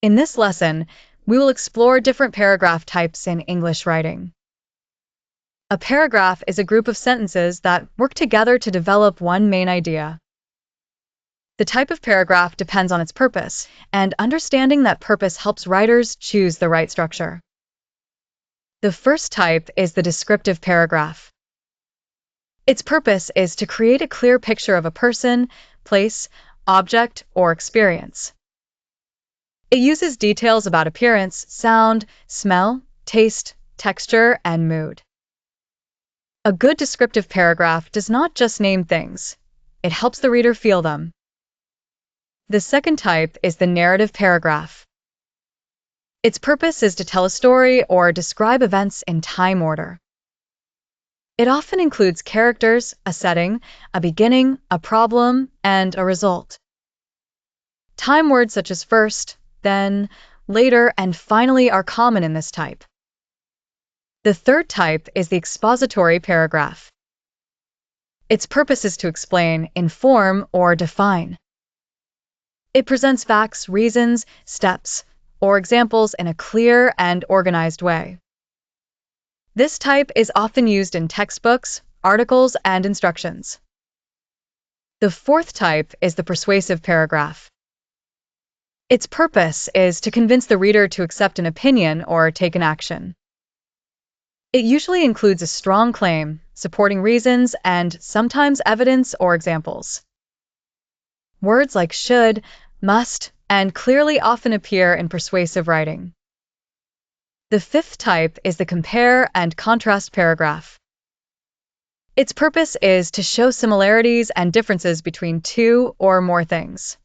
In this lesson, we will explore different paragraph types in English writing. A paragraph is a group of sentences that work together to develop one main idea. The type of paragraph depends on its purpose, and understanding that purpose helps writers choose the right structure. The first type is the descriptive paragraph. Its purpose is to create a clear picture of a person, place, object, or experience. It uses details about appearance, sound, smell, taste, texture, and mood. A good descriptive paragraph does not just name things, it helps the reader feel them. The second type is the narrative paragraph. Its purpose is to tell a story or describe events in time order. It often includes characters, a setting, a beginning, a problem, and a result. Time words such as first, then, later, and finally are common in this type. The third type is the expository paragraph. Its purpose is to explain, inform, or define. It presents facts, reasons, steps, or examples in a clear and organized way. This type is often used in textbooks, articles, and instructions. The fourth type is the persuasive paragraph. Its purpose is to convince the reader to accept an opinion or take an action. It usually includes a strong claim, supporting reasons, and sometimes evidence or examples. Words like should, must, and clearly often appear in persuasive writing. The fifth type is the compare and contrast paragraph. Its purpose is to show similarities and differences between two or more things.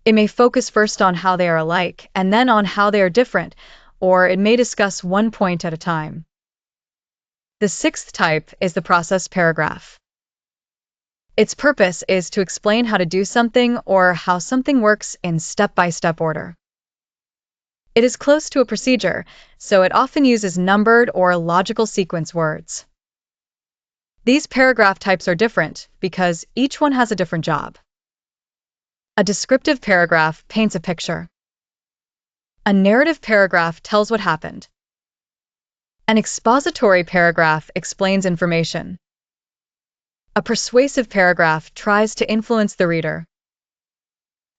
It may focus first on how they are alike and then on how they are different, or it may discuss one point at a time. The sixth type is the process paragraph. Its purpose is to explain how to do something or how something works in step-by-step order. It is close to a procedure, so it often uses numbered or logical sequence words. These paragraph types are different because each one has a different job. A descriptive paragraph paints a picture. A narrative paragraph tells what happened. An expository paragraph explains information. A persuasive paragraph tries to influence the reader.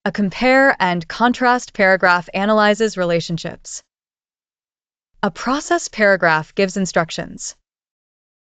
A compare and contrast paragraph analyzes relationships. A process paragraph gives instructions.